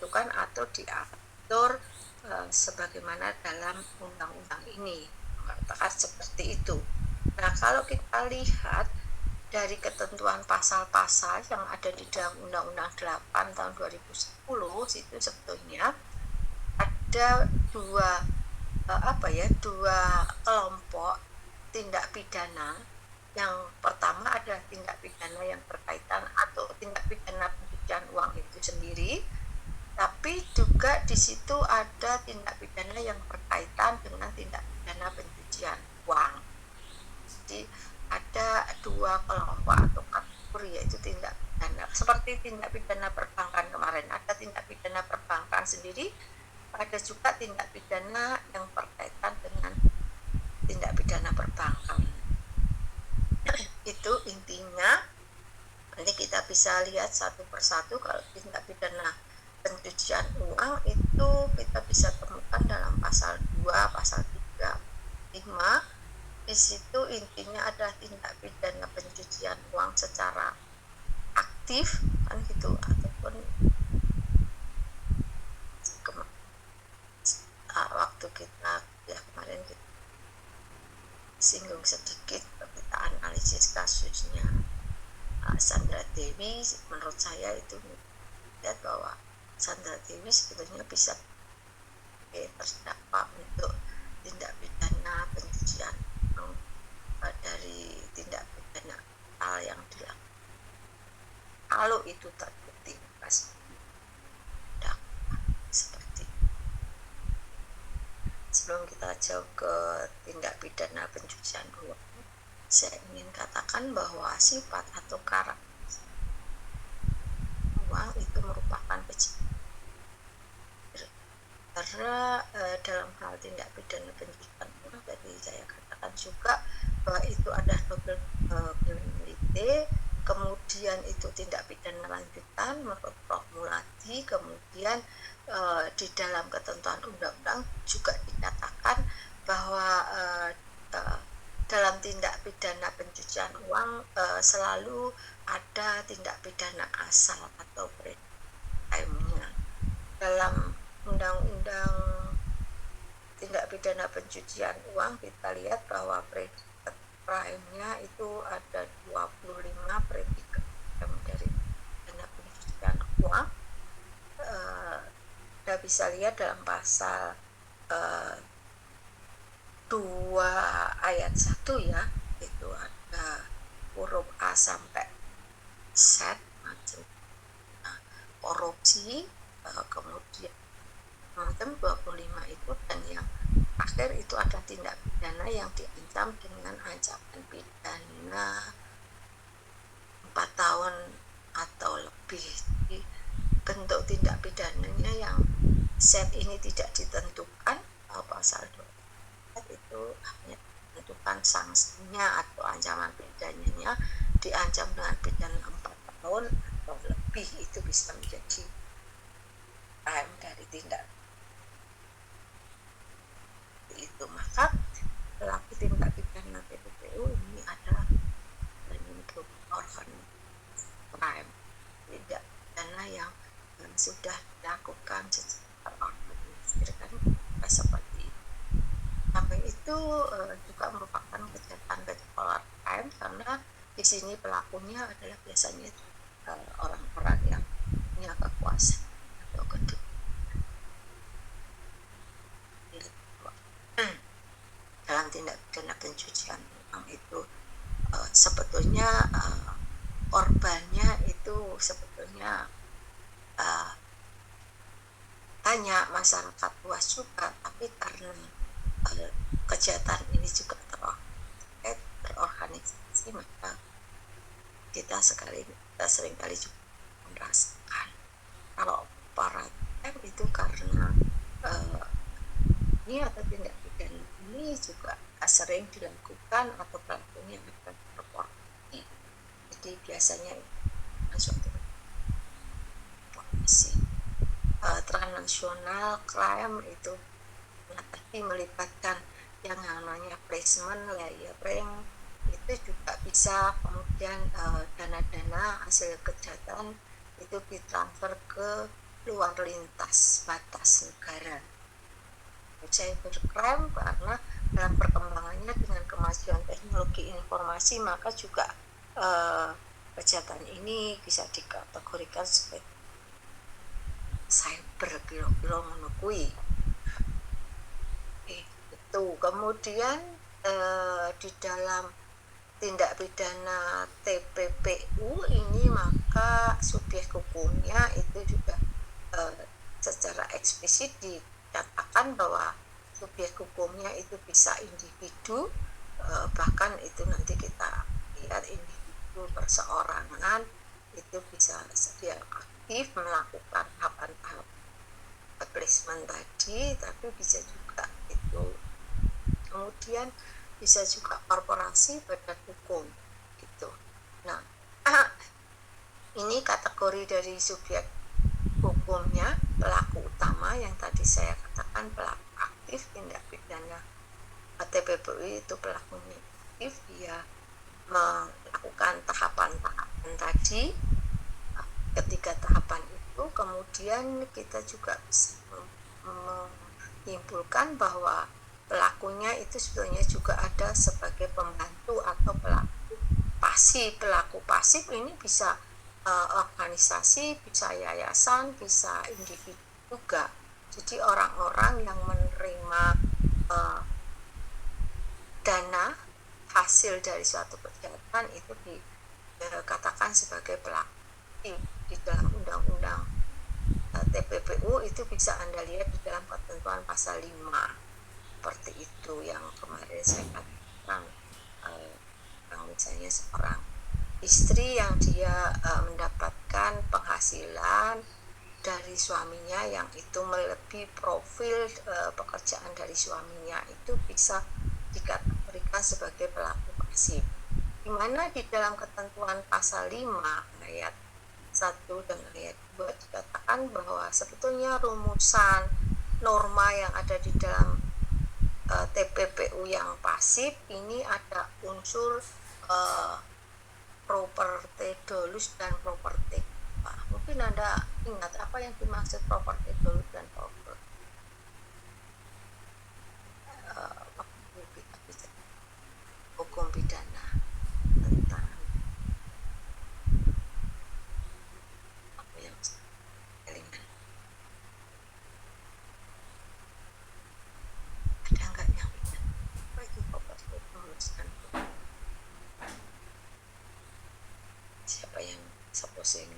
ditentukan atau diatur sebagaimana dalam undang-undang ini, mengatakan seperti itu. Nah, kalau kita lihat dari ketentuan pasal-pasal yang ada di dalam Undang-Undang 8 tahun 2010 itu sebetulnya ada dua kelompok tindak pidana. Yang pertama adalah tindak pidana yang berkaitan atau tindak pidana pencucian uang itu sendiri, tapi juga di situ ada tindak pidana yang berkaitan dengan tindak pidana pencucian uang. Jadi ada dua kelompok atau kategori, yaitu tindak pidana seperti tindak pidana perbankan kemarin, ada tindak pidana perbankan sendiri, ada juga tindak pidana yang berkaitan dengan tindak pidana perbankan. Itu intinya. Nanti kita bisa lihat satu persatu. Kalau tindak pidana pencucian uang itu kita bisa temukan dalam pasal 2, pasal 3, 5. Di situ intinya adalah tindak pidana pencucian uang secara aktif kan gitu, ataupun waktu kita ya kemarin kita singgung sedikit, kita analisis kasusnya Sandra Dewi. Menurut saya itu lihat bahwa Sandra Dewi sebetulnya bisa terdampak untuk tindak pidana pencucian uang dari tindak pidana hal yang dilakukan. Kalau itu terbukti seperti itu. Sebelum kita jauh ke tindak pidana pencucian uang, saya ingin katakan bahwa sifat atau karakter uang itu merupakan kejahatan. Karena dalam hal tindak pidana pencucian uang tadi saya katakan juga bahwa itu ada double criminality, kemudian itu tindak pidana lanjutan menurut Prof. Muladi, kemudian di dalam ketentuan undang-undang juga dikatakan bahwa dalam tindak pidana pencucian uang selalu ada tindak pidana asal atau prime-nya. Dalam undang-undang tindak pidana pencucian uang kita lihat bahwa prime-nya itu ada 25 predikat dari tindak pencucian uang. Kita bisa lihat dalam pasal 2 ayat 1 ya, itu ada huruf A sampai Z, macam korupsi, kemudian macam 25 itu, dan yang akhir itu ada tindak pidana yang diancam dengan ancaman pidana 4 tahun atau lebih. Jadi bentuk tindak pidananya yang Z ini tidak ditentukan, pasal 2 itu hanya menentukan sanksinya atau ancaman pidananya diancam dengan pidana 4 tahun atau lebih, itu bisa menjadi prime dari tindak itu. Maka pelaku tindak pidana TPPU ini adalah bentuk organ prime, tindak pidana yang sudah dilakukan secara organisir kan seperti itu. Sampai itu juga merupakan kejahatan crime karena di sini pelakunya adalah biasanya orang-orang yang punya kekuasaan atau kedua. Dalam tindak pidana pencucian uang itu sebetulnya korbannya itu sebetulnya banyak masyarakat luas juga, tapi karena kejahatan ini juga terorganisasi, maka kita seringkali juga merasakan kalau para itu karena ini atau tindak pidana ini juga sering dilakukan atau pelakunya akan terkorupsi. Jadi biasanya suatu informasi transnasional crime itu melibatkan yang namanya placement, layering, itu juga bisa kemudian dana-dana hasil kejahatan itu ditransfer ke luar lintas batas negara. Cybercrime karena dalam perkembangannya dengan kemajuan teknologi informasi, maka juga kejahatan ini bisa dikategorikan sebagai cyber kira-kira menukui. Itu kemudian di dalam tindak pidana TPPU ini maka subjek hukumnya itu juga secara eksplisit dikatakan bahwa subjek hukumnya itu bisa individu, bahkan itu nanti kita lihat individu perseorangan itu bisa sedia aktif melakukan tahapan-tahapan placement tadi, tapi bisa juga itu kemudian bisa juga korporasi badan hukum gitu. Nah, ini kategori dari subjek hukumnya, pelaku utama yang tadi saya katakan pelaku aktif tindak pidana TPPU itu pelakunya aktif, dia melakukan tahapan-tahapan tadi. Ketiga tahapan itu kemudian kita juga bisa menyimpulkan bahwa pelakunya itu sebetulnya juga ada sebagai pembantu atau pelaku pasif. Pelaku pasif ini bisa organisasi, bisa yayasan, bisa individu juga. Jadi orang-orang yang menerima dana hasil dari suatu kejahatan itu dikatakan sebagai pelaku. Di dalam undang-undang TPPU itu bisa Anda lihat di dalam ketentuan pasal 5 seperti itu yang kemarin saya katakan, misalnya seorang istri yang dia mendapatkan penghasilan dari suaminya yang itu melebihi profil pekerjaan dari suaminya, itu bisa dikategorikan sebagai pelaku pasif, di mana di dalam ketentuan pasal 5 ayat 1 dan ayat 2 dikatakan bahwa sebetulnya rumusan norma yang ada di dalam TPPU yang pasif ini ada unsur properti dolus dan properti. Mungkin Anda ingat apa yang dimaksud properti dolus dan properti. Hukum pidana tentang apa yang ringan. Ada nggak yang ringan? Bagi properti dolus dan properti. Siapa yang supposing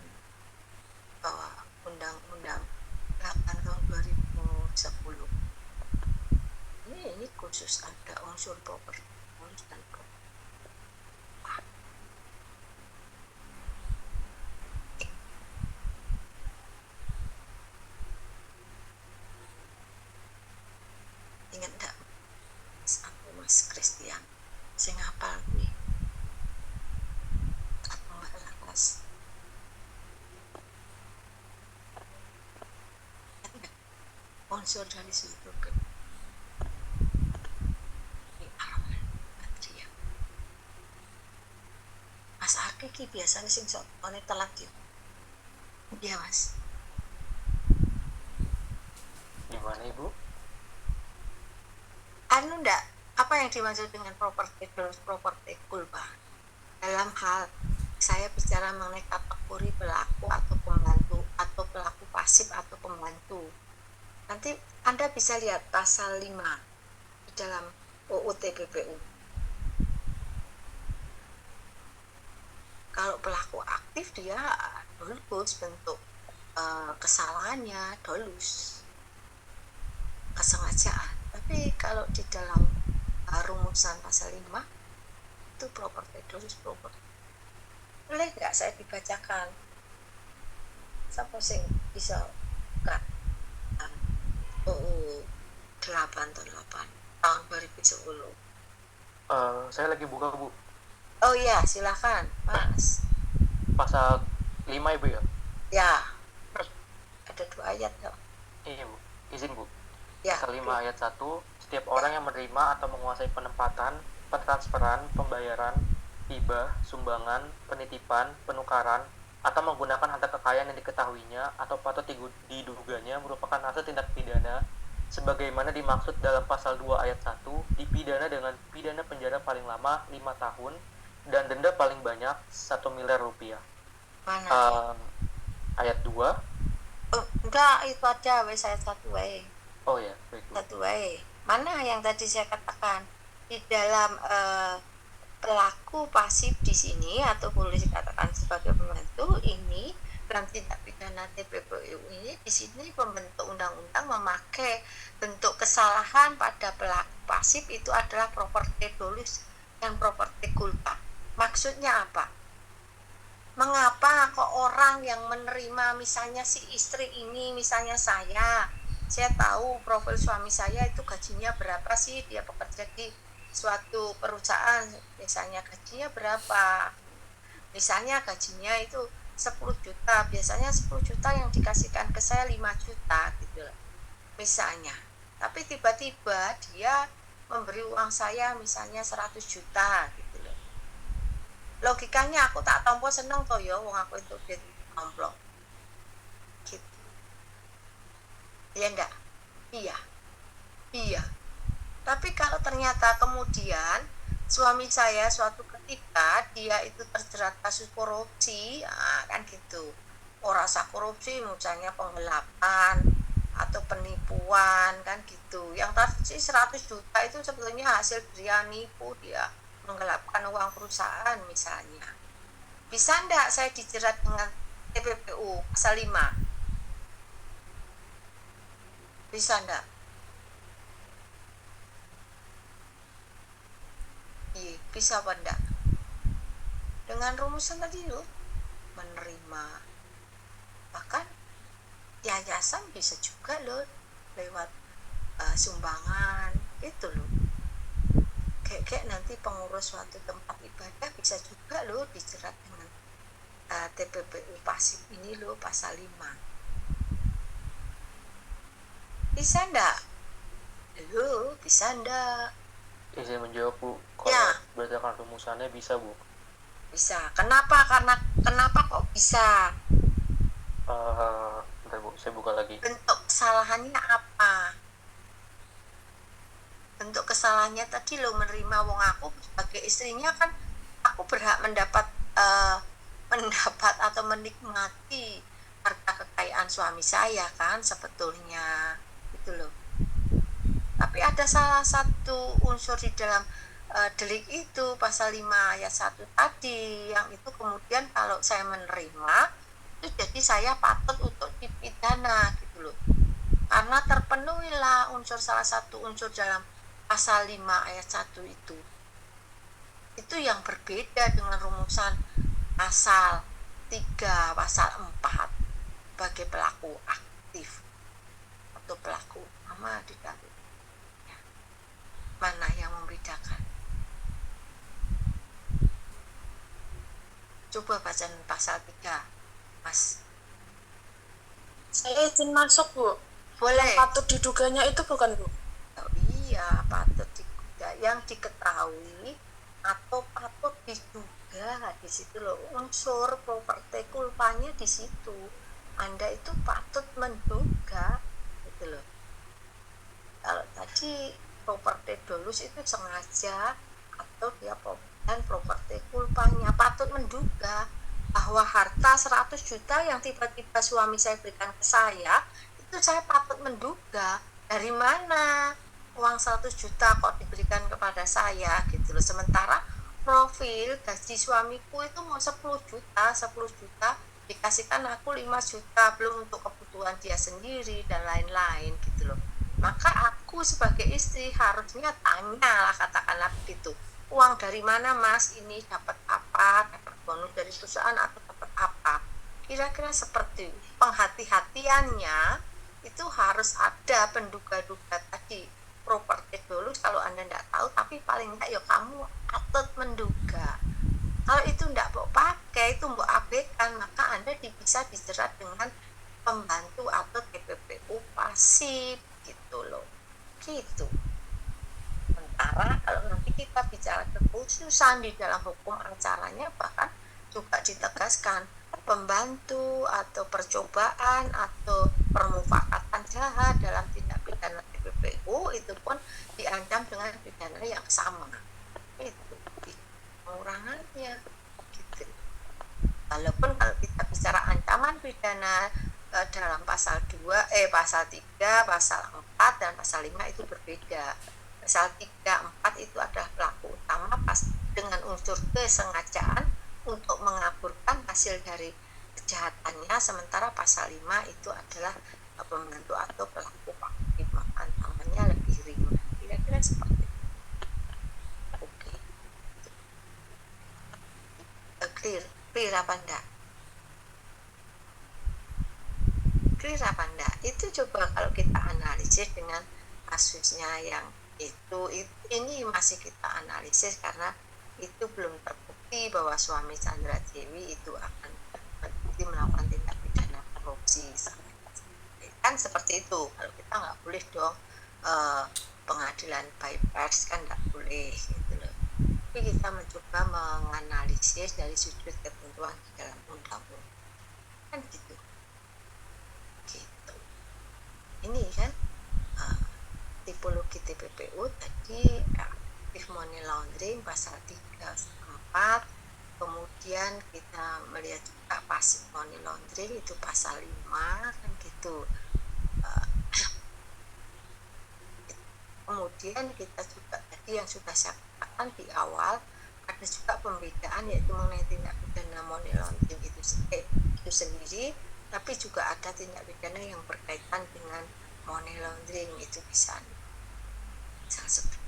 bahwa undang-undang 8 tahun 2010 ini khusus ada unsur properti dolus dan properti. Ingat enggak Mas Christian sing hafal kuwi atau Mbak Laras unsur dari situ ke Mas Arki ki biasanya sing sok one telat yo. Iya Mas. Gimana Ibu? Anu ndak, apa yang dimaksud dengan properti dolus properti kulpa? Dalam hal saya bicara mengenai kategori pelaku atau pembantu atau pelaku pasif atau pembantu. Nanti Anda bisa lihat pasal 5 di dalam UU TPPU. Kalau pelaku aktif dia dolus bentuk kesalahannya dolus, kesengajaan. Tapi kalau di dalam rumusan pasal 5 itu properti dolus properti. Boleh nggak saya dibacakan? Siapa sih bisa buka UU 888 tahun 2010? Saya lagi buka Bu. Oh iya, silakan Mas. Pasal 5 Ibu ya? Ya, ada 2 ayat ya. Iya Bu, izin Bu. Ya. Pasal 5 ayat 1, setiap orang yang menerima atau menguasai penempatan, pentransferan, pembayaran, hibah, sumbangan, penitipan, penukaran, atau menggunakan harta kekayaan yang diketahuinya atau patut diduganya merupakan hasil tindak pidana sebagaimana dimaksud dalam pasal 2 ayat 1, dipidana dengan pidana penjara paling lama 5 tahun dan denda paling banyak 1 miliar rupiah. Mana? Ayat 2. Enggak, itu ada ayat 1 wae. Oh ya, baik Bu. 1 wae. Mana yang tadi saya katakan di dalam pelaku pasif di sini atau boleh dikatakan sebagai pembantu ini dalam tindak pidana TPPU ini di sini pembentuk undang-undang memakai bentuk kesalahan pada pelaku pasif itu adalah properti dolus dan properti culpa. Maksudnya apa? Mengapa kok orang yang menerima misalnya si istri ini, misalnya saya tahu profil suami saya itu gajinya berapa sih, dia bekerja di suatu perusahaan, misalnya gajinya berapa, misalnya gajinya itu 10 juta, biasanya 10 juta yang dikasihkan ke saya 5 juta gitu misalnya, tapi tiba-tiba dia memberi uang saya misalnya 100 juta gitu loh. Logikanya aku tak tampo seneng toh ya wong aku itu duit amplop gitu. Ya enggak? Iya. Tapi kalau ternyata kemudian suami saya suatu ketika dia itu terjerat kasus korupsi, kan gitu. Rasa korupsi misalnya penggelapan atau penipuan kan gitu. Yang tadi 100 juta itu sebetulnya hasil dia nipu, dia menggelapkan uang perusahaan misalnya. Bisa enggak saya dijerat dengan TPPU pasal 5? Bisa enggak? Iya, bisa apa enggak? Dengan rumusan tadi loh, menerima. Bahkan yayasan bisa juga loh lewat sumbangan itu loh. Kayak nanti pengurus suatu tempat ibadah bisa juga loh dijerat dengan TPPU pasif ini loh pasal 5. Bisa enggak? Loh, bisa enggak? Saya menjawab Bu, kalau Ya. berdasarkan rumusannya bisa Bu. Bisa. Kenapa kok bisa? Bentar Bu, saya buka lagi. Bentuk kesalahannya apa? Bentuk kesalahannya tadi lo menerima wong aku sebagai istrinya kan aku berhak mendapat atau menikmati harta kekayaan suami saya kan sebetulnya gitu loh. Tapi ada salah satu unsur di dalam delik itu pasal 5 ayat 1 tadi yang itu kemudian kalau saya menerima itu jadi saya patut untuk dipidana gitu loh. Karena terpenuhilah salah satu unsur dalam pasal 5 ayat 1 itu. Itu yang berbeda dengan rumusan pasal 3, pasal 4 sebagai pelaku aktif atau pelaku utama di dalam. Mana yang membedakan? Coba baca pasal 3, Mas. Saya izin masuk, Bu. Boleh. Patut diduganya itu bukan, Bu? Oh, iya, patut diduga. Yang diketahui atau patut diduga di situ loh. Unsur properti culpanya di situ. Anda itu patut menduga gitu loh. Kalau tadi properti dolus itu sengaja atau dia dan properti culpanya patut menduga bahwa harta 100 juta yang tiba-tiba suami saya berikan ke saya itu saya patut menduga dari mana uang 100 juta kok diberikan kepada saya gitu loh. Sementara profil gaji suamiku itu mau 10 juta dikasihkan aku 5 juta belum untuk kebutuhan dia sendiri dan lain-lain gitu loh. Maka aku sebagai istri harusnya tanya lah katakanlah begitu, uang dari mana Mas ini, dapat apa, dapat bonus dari perusahaan atau dapat apa, kira-kira seperti penghati-hatiannya itu harus ada penduga-duga tadi properti dulu. Kalau Anda tidak tahu tapi paling enggak ya kamu patut menduga. Kalau itu tidak mau pakai, itu mau abaikan, maka Anda bisa dijerat dengan pembantu atau TPPU pasif gitu loh, gitu. Sementara kalau nanti kita bicara kekhususan di dalam hukum acaranya bahkan juga ditegaskan pembantu atau percobaan atau permufakatan jahat dalam tindak pidana TPPU itu pun diancam dengan pidana yang sama. Itu pengurangannya gitu. Walaupun kalau kita bicara ancaman pidana dalam pasal 3, pasal 4 dan pasal 5 itu berbeda. Pasal 3, 4 itu adalah pelaku utama dengan unsur kesengajaan untuk mengaburkan hasil dari kejahatannya, sementara pasal 5 itu adalah pembantu atau pelaku faktif, ancamannya lebih ringan. Kira-kira seperti itu. Oke. Clear apa enggak? Clear apa enggak? Itu coba kalau kita analisis dengan kasusnya yang ini masih kita analisis karena itu belum terbukti bahwa suami Chandra Dewi itu akan terbukti melakukan tindak pidana korupsi. Kan seperti itu. Kalau kita nggak boleh dong pengadilan bypass, kan nggak boleh gitu loh. Tapi kita mencoba menganalisis dari sudut ketentuan di dalam undang-undang, kan gitu. Ini kan tipologi TPPU tadi aktif money laundering pasal 3, 4, kemudian kita melihat juga pasif money laundering itu pasal 5, kan gitu. Kemudian kita juga tadi yang sudah saya katakan di awal, ada juga pembedaan yaitu mengenai tindak pidana money laundering itu sendiri, tapi juga ada tindak pidana yang berkaitan dengan money laundering, itu bisa seperti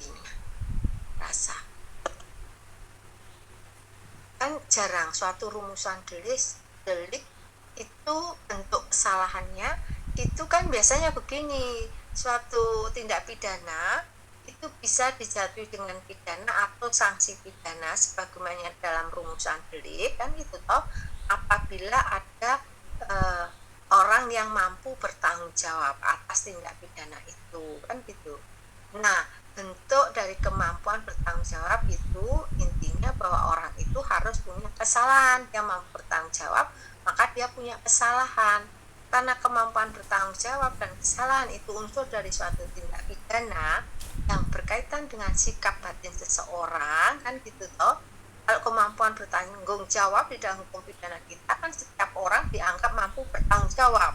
ini. Rasa kan jarang suatu rumusan delik itu bentuk kesalahannya itu kan biasanya begini, suatu tindak pidana itu bisa dijatuhi dengan pidana atau sanksi pidana sebagaimana dalam rumusan delik, kan gitu toh, apabila ada orang yang mampu bertanggung jawab atas tindak pidana itu, kan gitu. Nah, bentuk dari kemampuan bertanggung jawab itu intinya bahwa orang itu harus punya kesalahan. Yang mampu bertanggung jawab, maka dia punya kesalahan. Karena kemampuan bertanggung jawab dan kesalahan itu unsur dari suatu tindak pidana yang berkaitan dengan sikap batin seseorang, kan gitu toh. Kalau kemampuan bertanggung jawab di dalam hukum pidana kita kan setiap orang dianggap mampu bertanggung jawab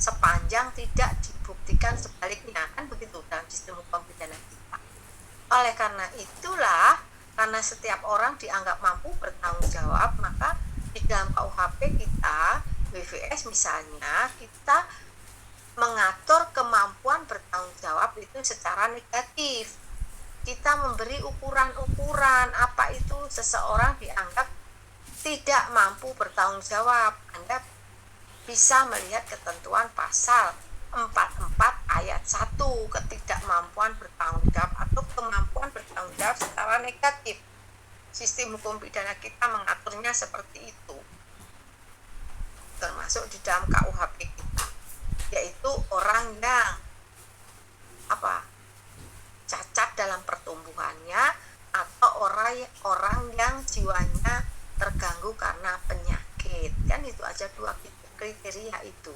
sepanjang tidak dibuktikan sebaliknya, kan begitu dalam sistem hukum pidana kita. Oleh karena itulah, karena setiap orang dianggap mampu bertanggung jawab, maka di dalam KUHP kita, WVS misalnya, kita mengatur kemampuan bertanggung jawab itu secara negatif. Kita memberi ukuran-ukuran apa itu seseorang dianggap tidak mampu bertanggung jawab. Anda bisa melihat ketentuan pasal 44 ayat 1, ketidakmampuan bertanggung jawab atau kemampuan bertanggung jawab secara negatif. Sistem hukum pidana kita mengaturnya seperti itu, termasuk di dalam KUHP kita, yaitu orang yang cacat dalam pertumbuhannya atau orang yang jiwanya terganggu karena penyakit, kan itu aja 2 kriteria itu.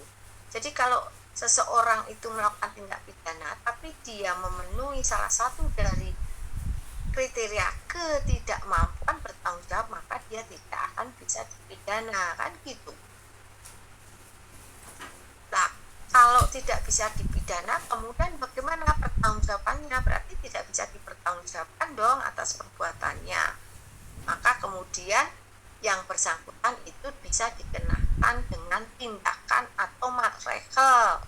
Jadi kalau seseorang itu melakukan tindak pidana tapi dia memenuhi salah satu dari kriteria ketidakmampuan bertanggung jawab, maka dia tidak akan bisa dipidana, kan gitu. Nah, kalau tidak bisa dipidana, kemudian bagaimana pertanggungjawabannya? Berarti tidak bisa dipertanggungjawabkan dong atas perbuatannya. Maka kemudian yang bersangkutan itu bisa dikenakan dengan tindakan atau matrehel.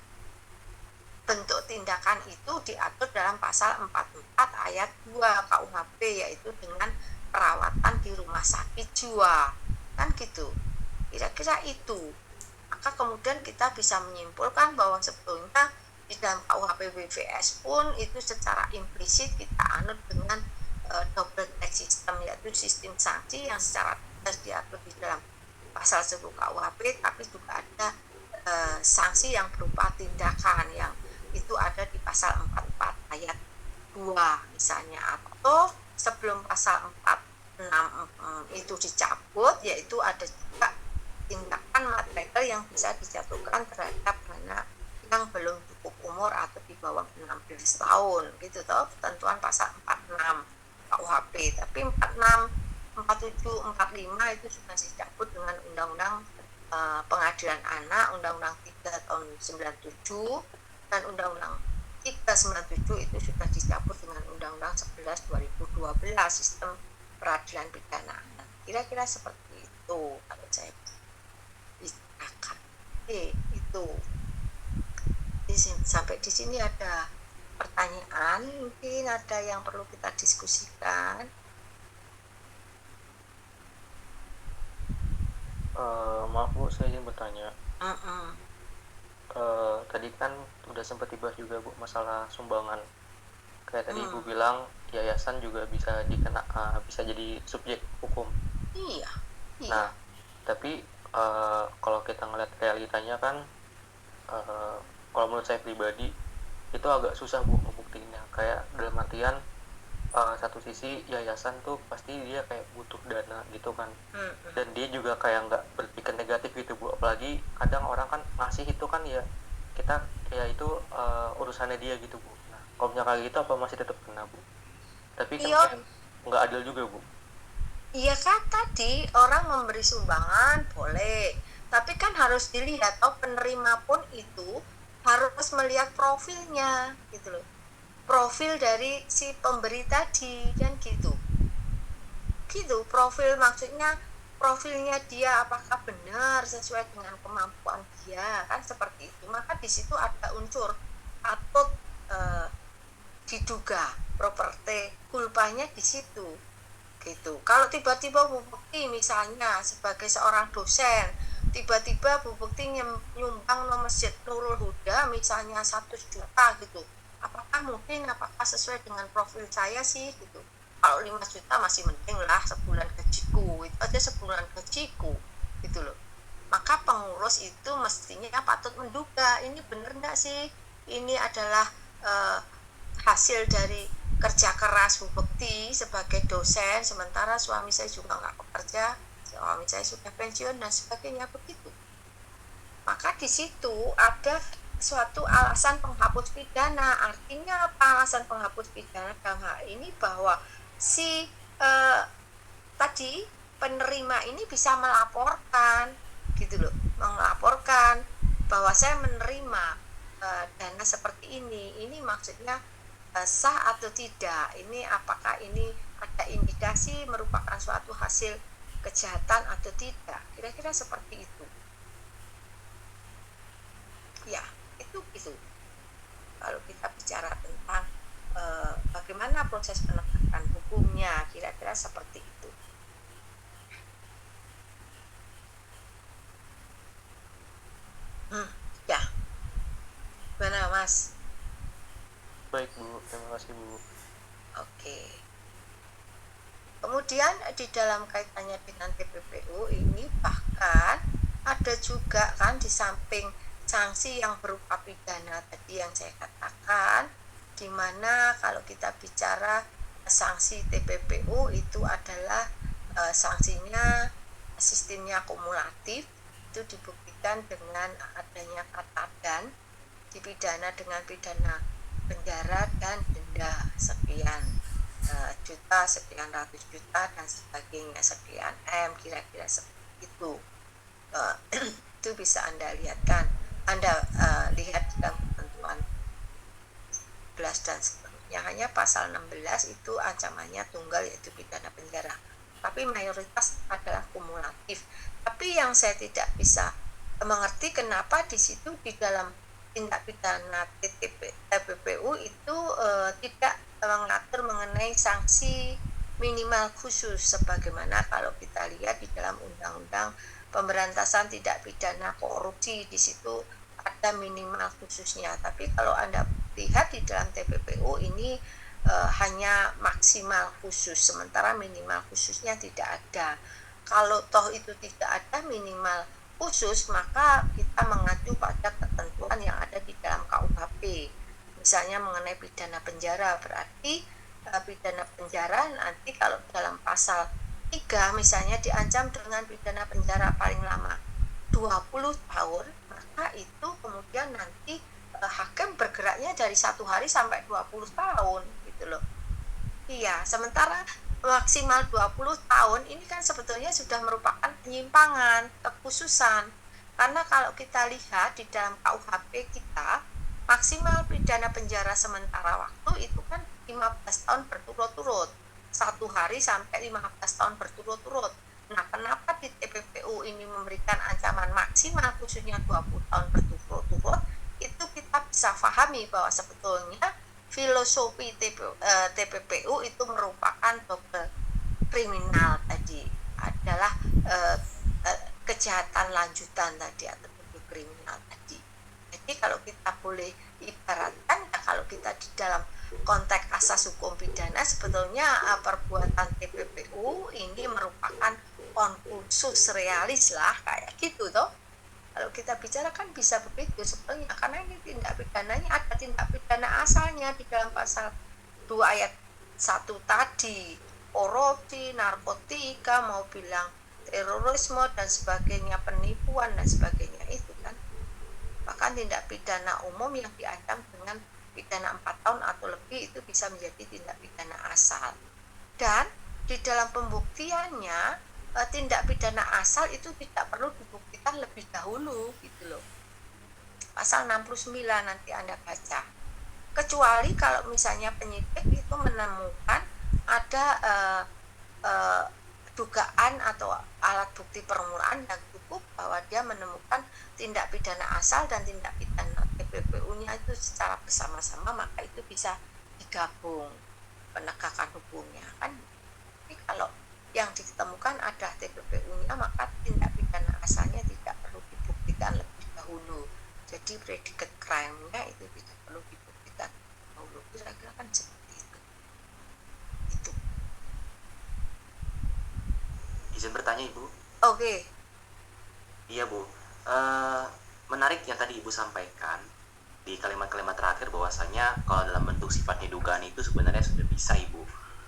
Bentuk tindakan itu diatur dalam pasal 44 ayat 2 KUHP, yaitu dengan perawatan di rumah sakit jiwa, kan gitu. Kira-kira itu. Maka kemudian kita bisa menyimpulkan bahwa sebetulnya di dalam KUHP WVS pun itu secara implisit kita anut dengan double track system, yaitu sistem sanksi yang secara tegas diatur di dalam pasal 10 KUHP, tapi juga ada sanksi yang berupa tindakan yang itu ada di pasal 44 ayat 2 misalnya, atau sebelum pasal 46 itu dicabut tersebut, yaitu ada juga tindakan material yang bisa dijatuhkan terhadap anak yang belum cukup umur atau di bawah 16 tahun gitu toh, ketentuan pasal 46 KUHP. Tapi 46, 47, 45 itu sudah dicabut dengan undang-undang pengadilan anak, undang-undang 3 tahun 97, dan undang-undang 397 itu sudah dicabut dengan undang-undang 11 2012 sistem peradilan pidana anak. Kira-kira seperti itu kalau saya bicarakan. Itu sampai di sini ada pertanyaan, mungkin ada yang perlu kita diskusikan. Maaf Bu, saya ingin bertanya. Tadi kan udah sempat dibahas juga Bu masalah sumbangan. Kayak tadi Ibu bilang yayasan juga bisa bisa jadi subjek hukum. Iya. Nah, tapi kalau kita ngeliat realitanya kan, kalau menurut saya pribadi itu agak susah Bu membuktiinnya. Kayak dalam artian satu sisi yayasan tuh pasti dia kayak butuh dana gitu kan, dan dia juga kayak nggak berpikir negatif gitu Bu. Apalagi kadang orang kan ngasih itu kan ya kita ya itu urusannya dia gitu Bu. Nah, kalau misalnya kayak gitu apa masih tetap kena Bu? Tapi kan nggak adil juga Bu. Iya kan, tadi orang memberi sumbangan boleh, tapi kan harus dilihat, penerima pun itu harus melihat profilnya gitu loh, profil dari si pemberi tadi kan gitu. Profil maksudnya profilnya dia apakah benar sesuai dengan kemampuan dia kan, seperti itu. Maka di situ ada unsur patut diduga properti culpanya di situ gitu. Kalau tiba-tiba Bu Bekti misalnya sebagai seorang dosen, tiba-tiba Bu Bekti nyumbang no Masjid Nurul Huda misalnya 100 juta gitu, apakah mungkin, apakah sesuai dengan profil saya sih gitu. Kalau 5 juta masih mending lah, sebulan gajiku, itu aja sebulan gajiku gitu loh. Maka pengurus itu mestinya patut menduga, ini benar nggak sih, ini adalah hasil dari kerja keras Bu Bekti sebagai dosen, sementara suami saya juga nggak bekerja, suami saya sudah pensiun dan sebagainya begitu. Maka di situ ada suatu alasan penghapus pidana. Artinya apa alasan penghapus pidana dalam hal ini? Bahwa si tadi penerima ini bisa melaporkan gitu loh, melaporkan bahwa saya menerima dana seperti ini maksudnya sah atau tidak, ini apakah ini ada indikasi merupakan suatu hasil kejahatan atau tidak, kira-kira seperti itu ya. Itu kalau kita bicara tentang bagaimana proses penegakan hukumnya, kira-kira seperti itu. Ya, gimana Mas? Baik Bu, terima kasih Bu. Oke. Kemudian di dalam kaitannya dengan TPPU ini bahkan ada juga kan, di samping sanksi yang berupa pidana tadi yang saya katakan, di mana kalau kita bicara sanksi TPPU itu adalah sanksinya sistemnya kumulatif, itu dibuktikan dengan adanya kata dan, dipidana dengan pidana penjara dan denda sekian juta, sekian ratus juta dan sebagainya, sekian M, kira-kira seperti itu. Itu bisa Anda lihatkan, Anda lihat dalam ketentuan 11 dan seterusnya. Hanya pasal 16 itu ancamannya tunggal, yaitu pidana penjara, tapi mayoritas adalah kumulatif. Tapi yang saya tidak bisa mengerti kenapa di situ di dalam tindak pidana TPPU itu tidak mengatur mengenai sanksi minimal khusus, sebagaimana kalau kita lihat di dalam Undang-Undang Pemberantasan Tindak Pidana Korupsi, di situ ada minimal khususnya. Tapi kalau Anda lihat di dalam TPPU ini hanya maksimal khusus, sementara minimal khususnya tidak ada. Kalau toh itu tidak ada minimal khusus, maka kita mengacu pada ketentuan yang ada di dalam KUHP. Misalnya mengenai pidana penjara, berarti pidana penjara nanti kalau dalam pasal ketiga misalnya diancam dengan pidana penjara paling lama 20 tahun, maka itu kemudian nanti hakim bergeraknya dari 1 hari sampai 20 tahun gitu loh. Iya, sementara maksimal 20 tahun ini kan sebetulnya sudah merupakan penyimpangan, kekhususan. Karena kalau kita lihat di dalam KUHP kita, maksimal pidana penjara sementara waktu itu kan 15 tahun berturut-turut. 1 hari sampai 15 tahun berturut-turut. Nah, kenapa di TPPU ini memberikan ancaman maksimal khususnya 20 tahun berturut-turut? Itu kita bisa pahami bahwa sebetulnya filosofi TPPU itu merupakan double kriminal tadi, adalah kejahatan lanjutan tadi atau double kriminal tadi. Jadi kalau kita boleh ibaratkan ya, kalau kita di dalam konteks asas hukum pidana sebetulnya perbuatan TPPU ini merupakan konkursus realis lah kayak gitu toh. Kalau kita bicara kan bisa begitu sebetulnya, karena ini tindak pidananya ada tindak pidana asalnya di dalam pasal 2 ayat 1 tadi, korupsi, narkotika, mau bilang terorisme dan sebagainya, penipuan dan sebagainya itu kan. Bahkan tindak pidana umum yang diancam dengan pidana 4 tahun atau lebih itu bisa menjadi tindak pidana asal. Dan di dalam pembuktiannya tindak pidana asal itu tidak perlu dibuktikan lebih dahulu gitu loh. Pasal 69 nanti Anda baca. Kecuali kalau misalnya penyidik itu menemukan ada dugaan atau alat bukti permulaan yang cukup bahwa dia menemukan tindak pidana asal dan tindak pidana TPPU-nya itu secara bersama-sama, maka itu bisa digabung penegakan hukumnya kan. Tapi kalau yang ditemukan ada TPPU-nya, maka tindak pidana asalnya tidak perlu dibuktikan lebih dahulu. Jadi predicate crime-nya itu tidak perlu dibuktikan dahulu. Kira-kira kan seperti itu. Itu. Izin bertanya Ibu? Oke. Iya Bu. Menarik yang tadi Ibu sampaikan di kalimat-kalimat terakhir bahwasanya kalau dalam bentuk sifatnya dugaan itu sebenarnya sudah bisa Ibu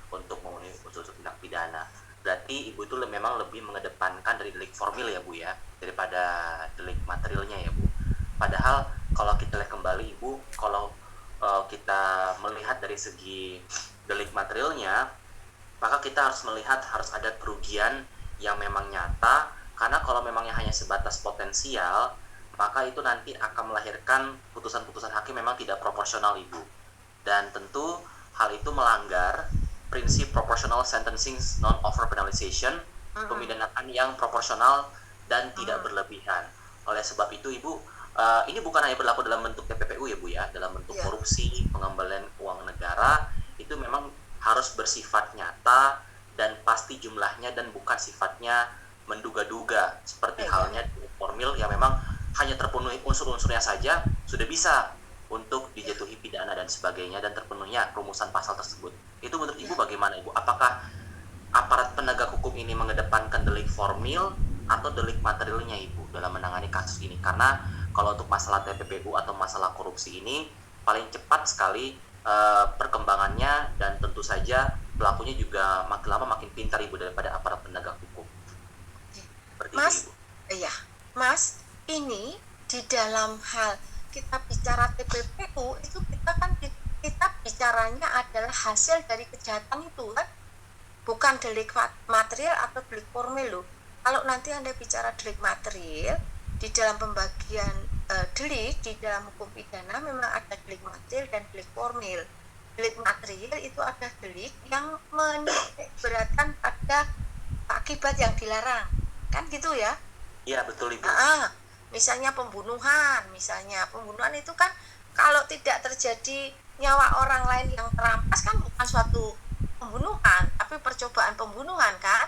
untuk memenuhi unsur tindak pidana. Berarti Ibu itu memang lebih mengedepankan dari delik formil ya Bu ya, daripada delik materialnya ya Bu. Padahal kalau kita lihat kembali Ibu, kalau kita melihat dari segi delik materialnya, maka kita harus melihat harus ada kerugian yang memang nyata, karena kalau memangnya hanya sebatas potensial, maka itu nanti akan melahirkan putusan-putusan hakim memang tidak proporsional Ibu. Dan tentu hal itu melanggar prinsip proportional sentencing non-over penalization, pemidanaan yang proporsional dan tidak berlebihan. Oleh sebab itu Ibu, ini bukan hanya berlaku dalam bentuk TPPU ya Bu ya, dalam bentuk korupsi, pengembalian uang negara, itu memang harus bersifat nyata dan pasti jumlahnya dan bukan sifatnya menduga-duga seperti halnya formil yang memang hanya terpenuhi unsur-unsurnya saja sudah bisa untuk dijatuhi pidana dan sebagainya dan terpenuhnya rumusan pasal tersebut. Itu menurut Ibu bagaimana Ibu? Apakah aparat penegak hukum ini mengedepankan delik formil atau delik materialnya Ibu dalam menangani kasus ini? Karena kalau untuk masalah TPPU atau masalah korupsi ini paling cepat sekali perkembangannya dan tentu saja pelakunya juga makin lama makin pintar Ibu daripada aparat penegak hukum. Seperti Mas, itu, Ibu. iya, Mas, ini di dalam hal kita bicara TPPU itu kita bicaranya adalah hasil dari kejahatan itu kan, bukan delik material atau delik formil loh. Kalau nanti Anda bicara delik material di dalam pembagian delik di dalam hukum pidana memang ada delik material dan delik formil. Delik material itu ada delik yang menitik beratkan pada akibat yang dilarang, kan gitu ya? Iya betul Ibu. Misalnya pembunuhan itu kan kalau tidak terjadi nyawa orang lain yang terampas kan bukan suatu pembunuhan, tapi percobaan pembunuhan kan,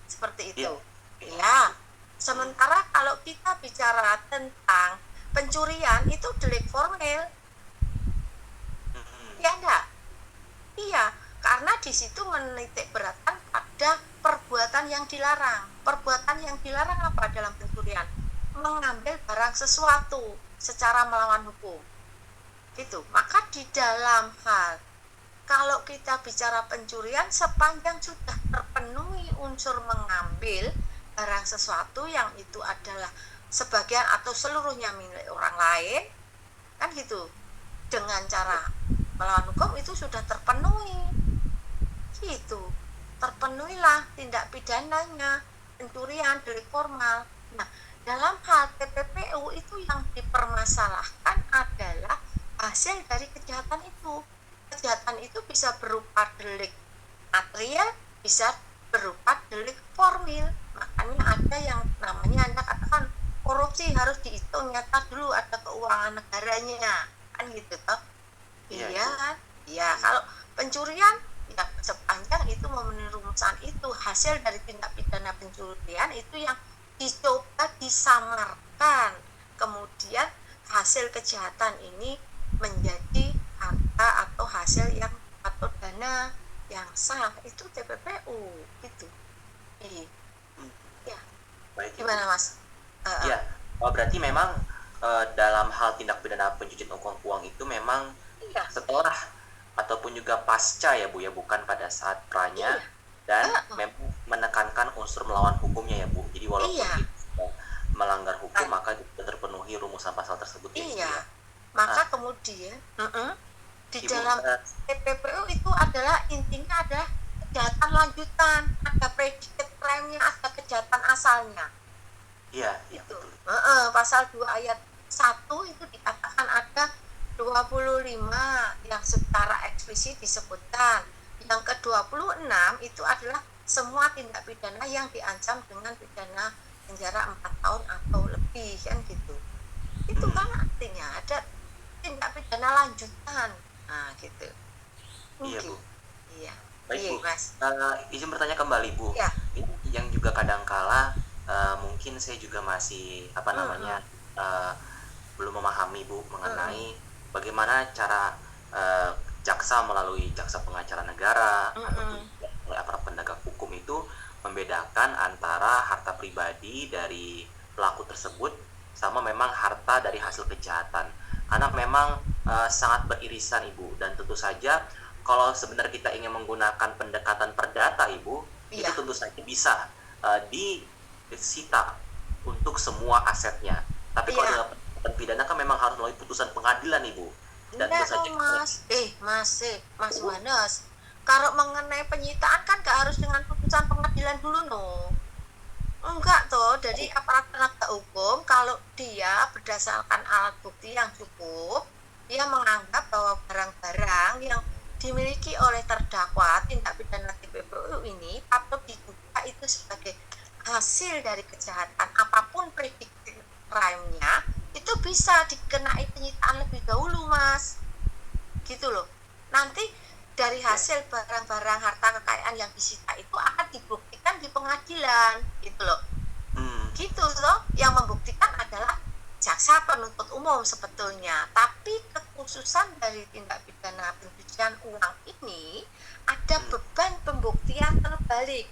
seperti itu. Ya. Sementara kalau kita bicara tentang pencurian itu delik formil, ya enggak? Iya, karena di situ menitik beratkan pada perbuatan yang dilarang. Perbuatan yang dilarang apa dalam pencurian? Mengambil barang sesuatu secara melawan hukum. Itu. Maka di dalam hal kalau kita bicara pencurian sepanjang sudah terpenuhi unsur mengambil barang sesuatu yang itu adalah sebagian atau seluruhnya milik orang lain, kan gitu, dengan cara melawan hukum itu sudah terpenuhi, gitu, terpenuhilah tindak pidananya pencurian delik formal. Nah, dalam hal TPPU itu yang dipermasalahkan adalah hasil dari kejahatan itu. Kejahatan itu bisa berupa delik material, bisa berupa delik formil. Makanya ada yang namanya Anda katakan korupsi harus dihitung nyata dulu ada keuangan negaranya, kan gitu toh. Iya kan? Ya, kalau pencurian ya sepanjang itu memenuhi rumusan itu, hasil dari tindak pidana pencurian itu yang dicoba disamarkan, kemudian hasil kejahatan ini menjadi harta atau hasil yang atau dana yang sah, itu TPPU itu. Ya, Baik, gimana Mas? Ya, berarti memang dalam hal tindak pidana pencucian uang itu memang Iya. setelah ataupun juga pasca ya Bu ya, bukan pada saat pranya, dan memang menekankan unsur melawan hukumnya ya Bu. Jadi walaupun itu sudah melanggar hukum maka itu sudah terpenuhi rumusan pasal tersebut ya Bu, ya. Maka kemudian di Ibu, dalam TPPU itu adalah intinya adalah kejahatan lanjutan, ada predicate crime-nya, ada kejahatan asalnya. Iya, Itu. betul. Pasal 2 ayat 1 itu dikatakan ada 25 yang secara eksplisit disebutkan. Yang ke-26 itu adalah semua tindak pidana yang diancam dengan pidana penjara 4 tahun atau lebih, kan gitu. Itu kan artinya ada tindak pidana lanjutan. Nah, gitu. Iya Bu. Iya. Baik Iya, Bu. Mas. Izin bertanya kembali Bu. Ya. Ini yang juga kadangkala mungkin saya juga masih belum memahami Bu mengenai bagaimana cara jaksa melalui jaksa pengacara negara ataupun oleh aparat penegak hukum itu membedakan antara harta pribadi dari pelaku tersebut sama memang harta dari hasil kejahatan, karena memang sangat beririsan Ibu, dan tentu saja kalau sebenarnya kita ingin menggunakan pendekatan perdata Ibu, itu tentu saja bisa disita untuk semua asetnya, tapi kalau dalam pendekatan pidana kan memang harus melalui putusan pengadilan Ibu. Dan Enggak saja Mas Yohanes, kalau mengenai penyitaan kan gak harus dengan putusan pengadilan dulu enggak toh. Jadi aparat penegak hukum kalau dia berdasarkan alat bukti yang cukup, dia menganggap bahwa barang-barang yang dimiliki oleh terdakwa tindak pidana TPPU ini patut diduga itu sebagai hasil dari kejahatan apapun prediksi crime-nya, itu bisa dikenai penyitaan lebih dahulu Mas, gitu loh. Nanti dari hasil barang-barang harta kekayaan yang disita itu akan dibuktikan di pengadilan, gitu loh. Gitu loh, yang membuktikan adalah jaksa penuntut umum sebetulnya, tapi kekhususan dari tindak pidana pencucian uang ini ada beban pembuktian terbalik,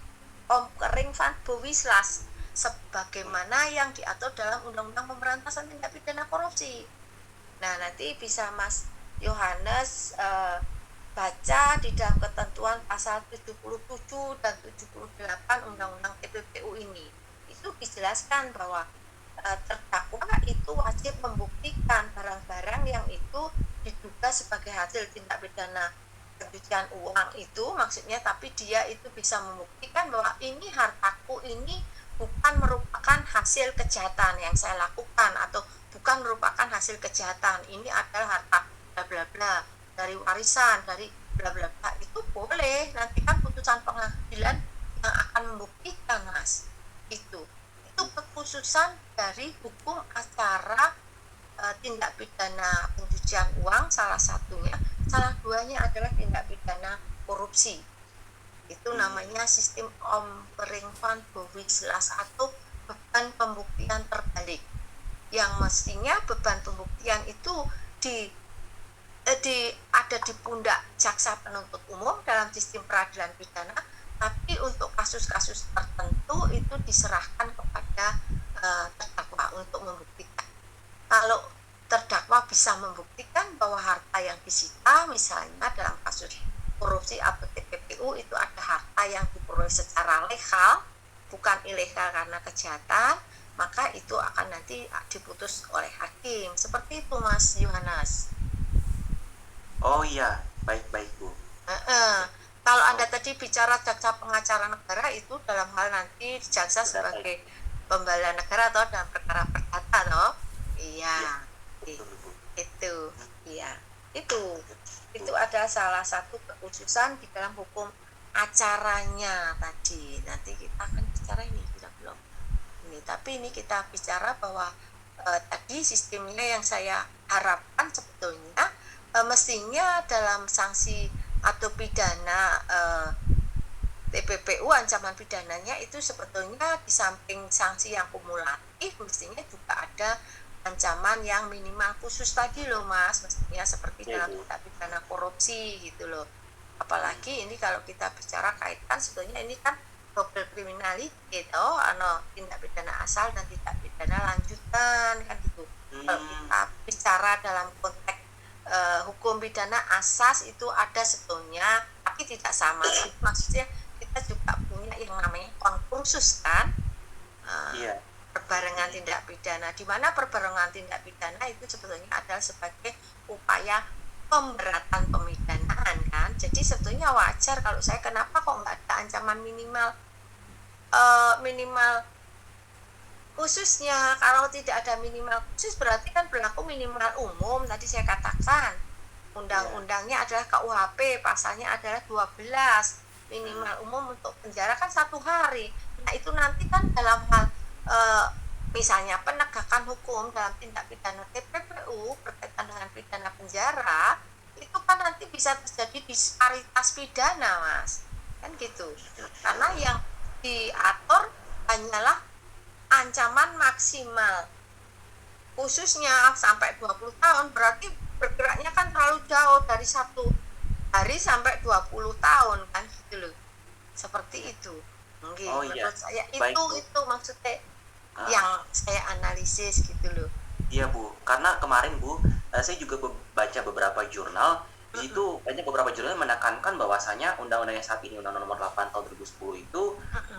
Omkering van Bowislas, sebagaimana yang diatur dalam Undang-Undang Pemberantasan Tindak Pidana Korupsi. Nah, nanti bisa Mas Yohanes baca di dalam ketentuan pasal 77 dan 78 Undang-Undang TPPU ini. Itu dijelaskan bahwa terdakwa itu wajib membuktikan barang-barang yang itu diduga sebagai hasil tindak pidana pencucian uang itu, maksudnya, tapi dia itu bisa membuktikan bahwa ini hartaku ini bukan merupakan hasil kejahatan yang saya lakukan, atau bukan merupakan hasil kejahatan, ini adalah harta bla bla bla dari warisan, dari bla bla bla. Itu boleh, nanti kan putusan pengadilan yang akan membuktikan Mas. Itu kekhususan dari hukum acara tindak pidana pencucian uang, salah satunya, salah duanya adalah tindak pidana korupsi. Itu namanya sistem Omkering van Bowislas atau beban pembuktian terbalik, yang mestinya beban pembuktian itu ada di pundak jaksa penuntut umum dalam sistem peradilan pidana, tapi untuk kasus-kasus tertentu itu diserahkan kepada terdakwa untuk membuktikan. Kalau terdakwa bisa membuktikan bahwa harta yang disita misalnya dalam kasus korupsi atau TPPU TPPU itu ada harta yang diperoleh secara legal, bukan ilegal karena kejahatan, maka itu akan nanti diputus oleh hakim. Seperti itu Mas Yohanes. Oh iya, baik-baik Bu. Kalau Anda tadi bicara jaksa pengacara negara itu dalam hal nanti jaksa sebagai pembela negara atau dalam perkara perdata toh? Iya. Betul Bu. Itu. Iya. Itu adalah salah satu kekhususan di dalam hukum acaranya tadi. Nanti kita akan bicara ini belum. Tapi ini kita bicara bahwa tadi sistemnya yang saya harapkan sebetulnya mestinya dalam sanksi atau pidana TPPU ancaman pidananya itu sebetulnya di samping sanksi yang kumulatif mestinya juga ada ancaman yang minimal khusus tadi loh Mas, mestinya seperti dalam tindak pidana korupsi gitu loh. Apalagi ini kalau kita bicara kaitkan sebetulnya ini kan double criminality gitu, tindak pidana asal dan tindak pidana lanjutan kan gitu. Kalau kita bicara dalam konteks hukum pidana asas itu ada sebetulnya, tapi tidak sama. Maksudnya kita juga punya yang namanya konkursus kan, perbarengan tindak pidana, di mana perbarengan tindak pidana itu sebetulnya adalah sebagai upaya pemberatan pemidanaan kan. Jadi sebetulnya wajar kalau saya kenapa kok nggak ada ancaman minimal khususnya. Kalau tidak ada minimal khusus berarti kan berlaku minimal umum. Tadi saya katakan undang-undangnya adalah KUHP, pasalnya adalah 12, minimal umum untuk penjara kan 1 hari. Nah itu nanti kan dalam hal misalnya penegakan hukum dalam tindak pidana TPPU berkaitan dengan pidana penjara, itu kan nanti bisa terjadi disparitas pidana Mas, kan gitu. Karena yang diatur hanyalah ancaman maksimal khususnya sampai 20 tahun, berarti bergeraknya kan terlalu jauh dari 1 hari sampai 20 tahun kan gitu loh. Seperti itu. Mungkin menurut saya itu maksudnya yang saya analisis gitu loh. Iya Bu, karena kemarin Bu, saya juga baca beberapa jurnal. Di situ banyak beberapa jurnal menekankan bahwasanya undang-undang yang saat ini, Undang-Undang Nomor 8 Tahun 2010 itu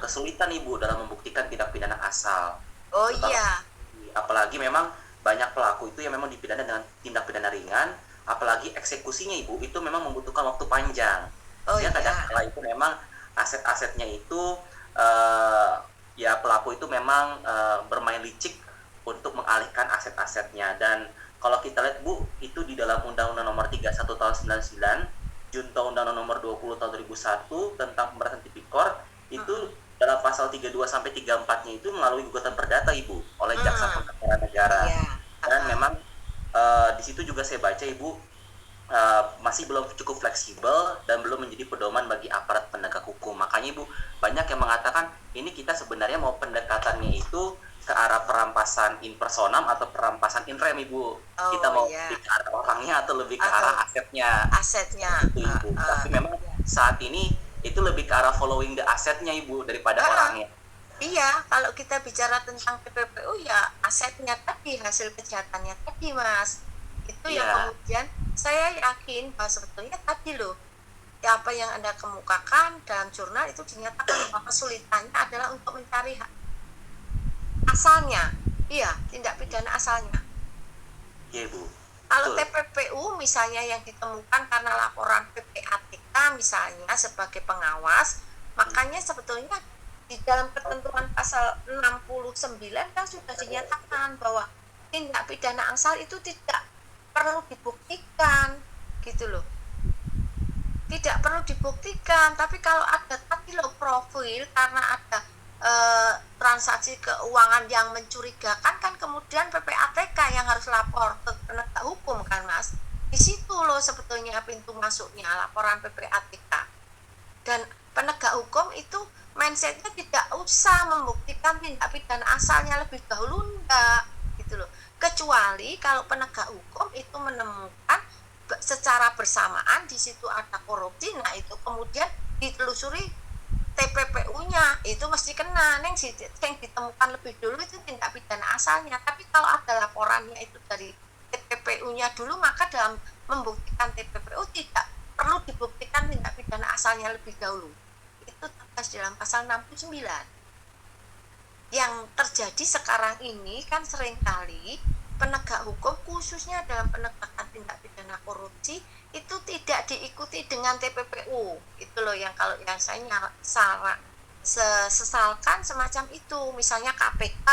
kesulitan Ibu dalam membuktikan tindak pidana asal. Oh iya. Apalagi memang banyak pelaku itu yang memang dipidana dengan tindak pidana ringan, apalagi eksekusinya Ibu itu memang membutuhkan waktu panjang. Kadang-kala itu memang aset-asetnya itu ya pelaku itu memang bermain licik untuk mengalihkan aset-asetnya. Dan kalau kita lihat Bu, itu di dalam Undang-Undang Nomor 31 Tahun 99, Junto Undang-Undang Nomor 20 Tahun 2001 tentang pemberantasan tipikor, itu dalam pasal 32 sampai 34-nya itu melalui gugatan perdata Ibu oleh Jaksa Pengacara Negara. Dan memang di situ juga saya baca Ibu masih belum cukup fleksibel dan belum menjadi pedoman bagi aparat penegak hukum. Makanya Ibu, banyak yang mengatakan ini kita sebenarnya mau pendekatannya itu ke arah perampasan in personam atau perampasan in rem Ibu. Kita mau lebih ke arah orangnya atau lebih ke arah asetnya. Itu, Ibu. Tapi memang saat ini itu lebih ke arah following the asetnya Ibu daripada orangnya. Iya, kalau kita bicara tentang TPPU ya asetnya tadi, hasil kejahatannya tadi Mas. Itu yang kemudian saya yakin bahwa sebetulnya tadi loh, apa yang Anda kemukakan dalam jurnal itu dinyatakan bahwa kesulitannya adalah untuk mencari asalnya. Iya, tindak pidana asalnya. Iya Bu. Kalau TPPU misalnya yang ditemukan karena laporan PPATK misalnya sebagai pengawas, makanya sebetulnya di dalam ketentuan pasal 69 kan sudah dinyatakan bahwa tindak pidana asal itu tidak perlu dibuktikan gitu loh. Tidak perlu dibuktikan, tapi kalau ada tadi loh profil karena ada transaksi keuangan yang mencurigakan kan kemudian PPATK yang harus lapor ke penegak hukum kan Mas. Di situ loh sebetulnya pintu masuknya laporan PPATK. Dan penegak hukum itu mindsetnya tidak usah membuktikan tindak pidana asalnya lebih dahulu, enggak gitu loh. Kecuali kalau penegak hukum itu menemukan secara bersamaan di situ ada korupsi, nah itu kemudian ditelusuri TPPU-nya itu mesti kena. Yang ditemukan lebih dulu itu tindak pidana asalnya. Tapi kalau ada laporannya itu dari TPPU-nya dulu, maka dalam membuktikan TPPU tidak perlu dibuktikan tindak pidana asalnya lebih dahulu. Itu tegas dalam pasal 69. Yang terjadi sekarang ini kan seringkali penegak hukum khususnya dalam penegakan tindak pidana korupsi itu tidak diikuti dengan TPPU. Itu loh yang kalau yang saya sesalkan semacam itu. Misalnya KPK,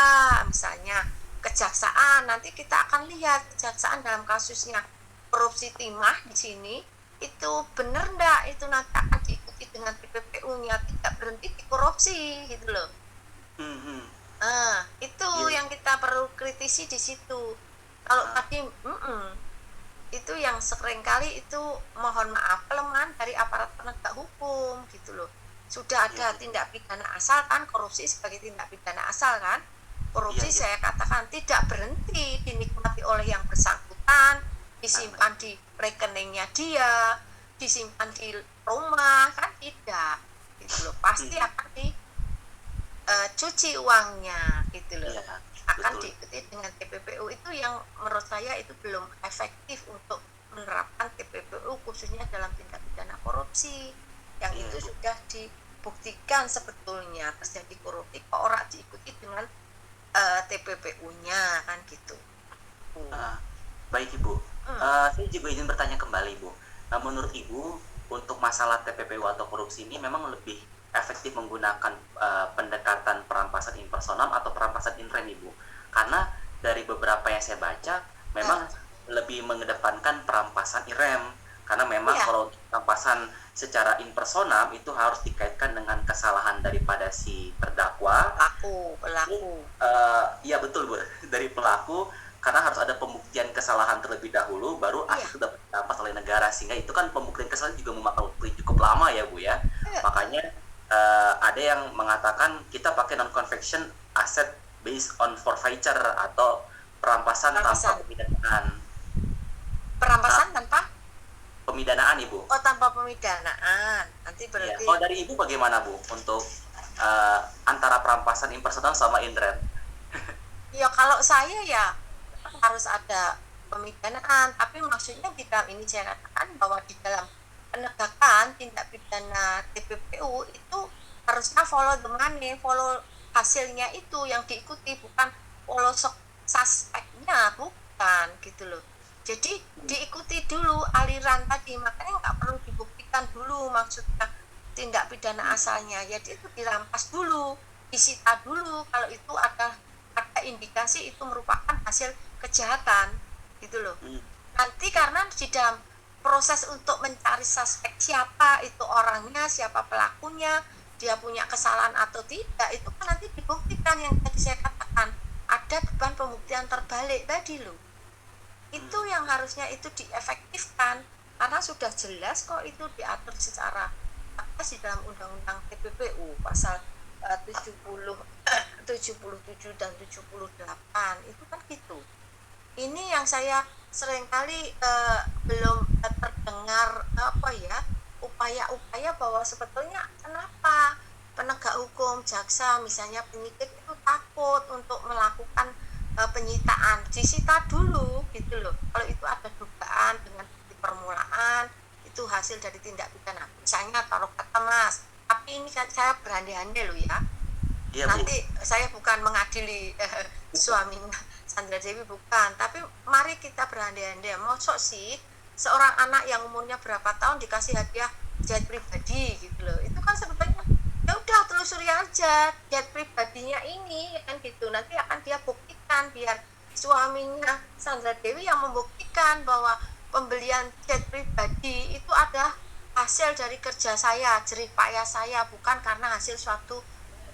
misalnya kejaksaan, nanti kita akan lihat kejaksaan dalam kasusnya korupsi timah di sini itu benar enggak itu nanti akan diikuti dengan TPPU-nya, tidak berhenti di korupsi gitu loh. Itu yang kita perlu kritisi di situ. Kalau tadi itu yang seringkali itu mohon maaf kelemahan dari aparat penegak hukum gitu loh. Sudah ada tindak pidana asal kan, korupsi sebagai tindak pidana asal kan. Korupsi saya katakan tidak berhenti dinikmati oleh yang bersangkutan, disimpan di rekeningnya dia, disimpan di rumah kan, tidak gitu loh. Pasti akan cuci uangnya gitu loh. Akan diikuti dengan TPPU. Itu yang menurut saya itu belum efektif untuk menerapkan TPPU khususnya dalam tindak pidana korupsi. Yang itu sudah dibuktikan sebetulnya terjadi korupsi, kok orang diikuti dengan TPPU-nya kan gitu. Baik Ibu, saya juga izin bertanya kembali Ibu. Menurut Ibu untuk masalah TPPU atau korupsi ini memang lebih efektif menggunakan pendekatan perampasan impersonal atau perampasan in rem Ibu? Karena dari beberapa yang saya baca memang lebih mengedepankan perampasan in rem, karena memang kalau perampasan secara impersonal itu harus dikaitkan dengan kesalahan daripada si terdakwa, pelaku. Iya betul Bu, dari pelaku, karena harus ada pembuktian kesalahan terlebih dahulu baru akhirnya dapat dirampas oleh negara, sehingga itu kan pembuktian kesalahan juga memakan waktu cukup lama ya Bu ya. Makanya ada yang mengatakan kita pakai non-conviction asset based on forfeiture atau perampasan tanpa pemidanaan. Perampasan tanpa pemidanaan Ibu. Oh, tanpa pemidanaan. Nanti berarti. Kalau dari Ibu bagaimana Bu untuk antara perampasan impersonal sama in rem? Ya kalau saya ya harus ada pemidanaan, tapi maksudnya di dalam ini saya katakan bahwa di dalam penegakan tindak pidana TPPU itu harusnya follow the money, follow hasilnya itu yang diikuti, bukan follow suspeknya, bukan gitu loh. Jadi diikuti dulu aliran tadi, makanya nggak perlu dibuktikan dulu maksudnya tindak pidana asalnya, jadi itu dirampas dulu, disita dulu kalau itu ada indikasi itu merupakan hasil kejahatan gitu loh. Nanti karena di dalam proses untuk mencari suspek siapa itu orangnya, siapa pelakunya, dia punya kesalahan atau tidak, itu kan nanti dibuktikan yang tadi saya katakan ada beban pembuktian terbalik tadi loh. Itu yang harusnya itu diefektifkan karena sudah jelas kok itu diatur secara tegas di dalam undang-undang TPPU pasal 77 dan 78 itu kan gitu. Ini yang saya seringkali belum terdengar upaya-upaya bahwa sebetulnya kenapa penegak hukum, jaksa, misalnya penyidik itu takut untuk melakukan penyitaan, disita dulu gitu loh. Kalau itu ada dugaan dengan bukti permulaan itu hasil dari tindak pidana. Misalnya taruh kata Mas, tapi ini kan saya berandai-andai loh ya. Nanti saya bukan mengadili suaminya Sandra Dewi, bukan, tapi mari kita berandai-andai, mosok sih seorang anak yang umurnya berapa tahun dikasih hadiah jet pribadi gitu loh. Itu kan sebetulnya ya udah telusuri aja jet pribadinya ini kan gitu. Nanti akan dia buktikan, biar suaminya Sandra Dewi yang membuktikan bahwa pembelian jet pribadi itu ada hasil dari kerja saya, jerih payah saya, bukan karena hasil suatu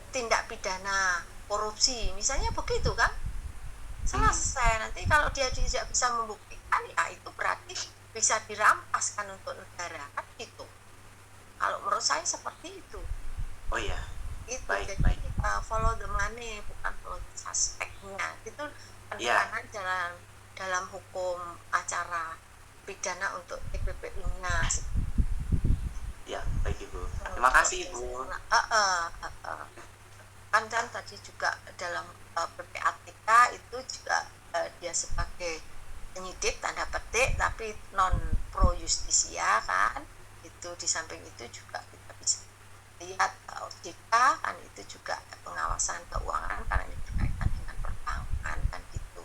tindak pidana korupsi misalnya, begitu kan, selesai. Nanti kalau dia tidak bisa membuktikan ya itu berarti bisa dirampaskan untuk negara kan gitu. Kalau menurut saya seperti itu. Oh iya. Itu baik, jadi baik. Follow the money, bukan follow the suspeknya. Itu penekanan dalam hukum acara pidana untuk TPPU-nya. Ya, baik Ibu. Terima kasih Ibu. Kan tadi juga dalam PPATK itu juga dia sebagai penyidik tanda petik tapi non pro justisia kan, Itu di samping itu juga kita bisa lihat OJK kan itu juga pengawasan keuangan karena ini berkaitan dengan perbankan kan gitu.